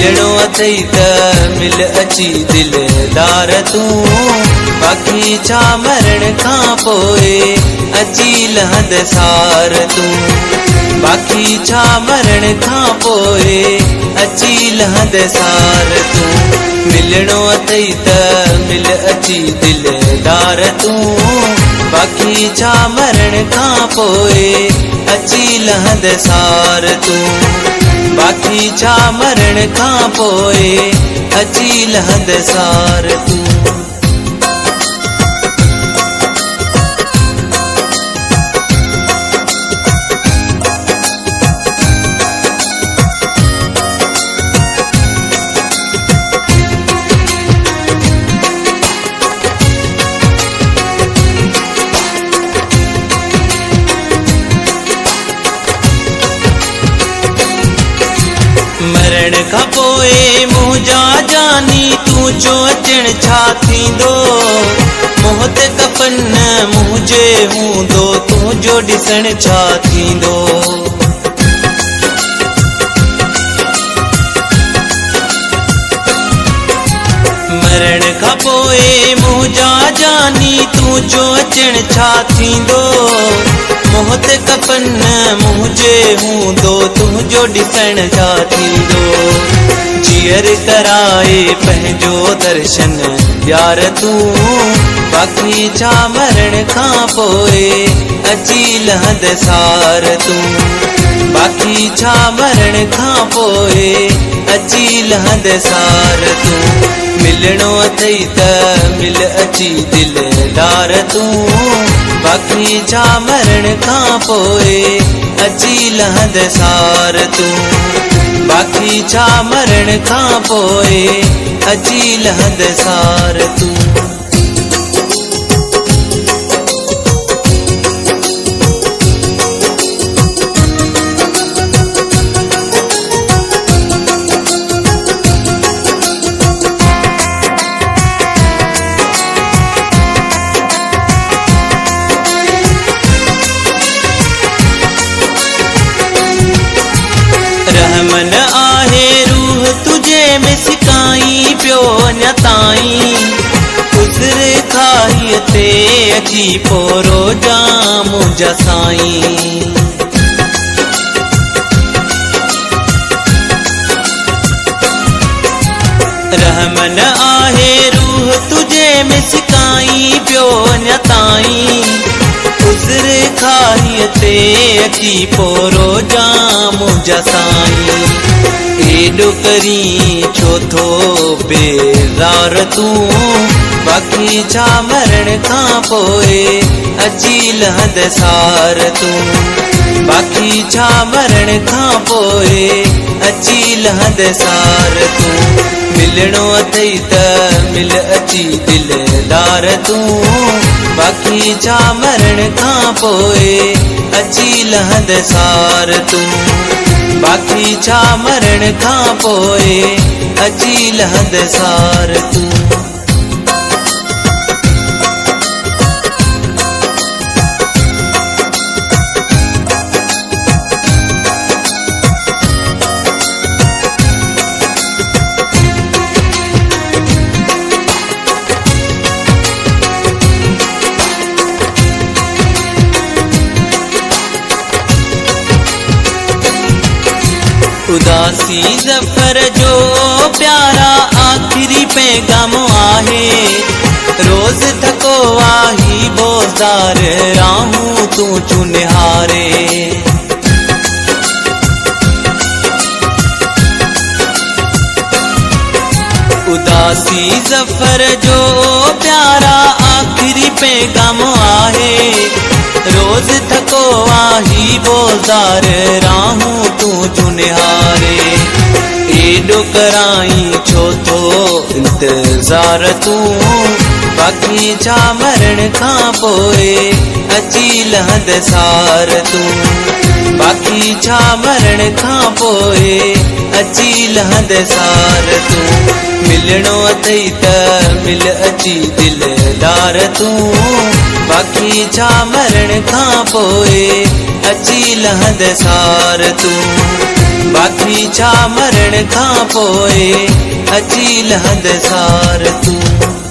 मिलणो अथई त मिल अची दिलदार तूं, बाक़ी छा मरण खां पोइ अची लहंद सार तूं, बाक़ी छा मरण खां पोइ अची लहंद सार तूं। मिलणो अथई त मिल अची दिलदार तूं, बाक़ी छा मरण खां पोइ अची लहंद सार तूं, बाक़ी छा मरण खां पोइ अची लहंद सार तूं। मरण खां पोइ मुंहिंजा जानी तूं जो अचण छा थींदो, मुंहं ते कफन मुंहिंजे हूंदो तुंहिंजो ॾिसण छा थींदो। मरण खां पोइ मुंहिंजा जानी तूं जो अचण छा थींदो, मुंहं ते कफन मुंहिंजे हूंदो तुंहिंजो ॾिसण छा थींदो। जीअर कराए पंहिंजो दर्शन यार तूं, बाक़ी छा मरण खां पोइ अची लहंद सार तूं, बाक़ी छा मरण खां पोइ अची लहंद सार तूं। मिलणो अथई त मिल अची दिलदार तूं, बाक़ी छा मरण खां पोइ अची लहंद सार तूं, बाक़ी छा मरण खां पोइ अची लहंद सार तूं। रहमन आहे रूह तुझे में सिकाई पियो अञा ताईं, उज़र खाईअ ते अची पोरो जाम मुंहिंजा साईं। रहमन आहे रूह तुझे में सिकाई पियो अञा ताईं, उज़र खाईअ ते अची पोरो जाम मुंहिंजा साईं। एॾो करी छो थो बेज़ार तूं, बाक़ी छा मरण खां पोइ अची लहंद सार तूं, बाक़ी छा मरण खां पोइ अची लहंद सार तूं। मिलणो अथई त मिल अची दिलदार तूं, बाक़ी छा मरण खां पोइ अची लहंद सार तूं, बाक़ी छा मरण खां पोइ अची लहंद सार तूं। उदासी ज़फ़र जो प्यारा आखिरी पैगाम आहे, रोज़ थको आही बोज़ार राहूं तूं चुनिहारे। उदासी ज़फ़र जो प्यारा आखिरी पैगाम आहे, रोज़ थको आही बोज़ार राहूं तूं चुनिहारे। एॾो कराई छो थो इंतज़ार तूं, बाक़ी छा मरण खां पोइ अची लहंद सार तूं, बाक़ी छा मरण खां पोइ अची लहंद सार तूं। मिलणो अथई त मिल अची दिलदार तूं, बाक़ी छा मरण खां पोइ अची लहंद सार तूं, साथी छा मरण खां पोइ अची लहंद सार तूं।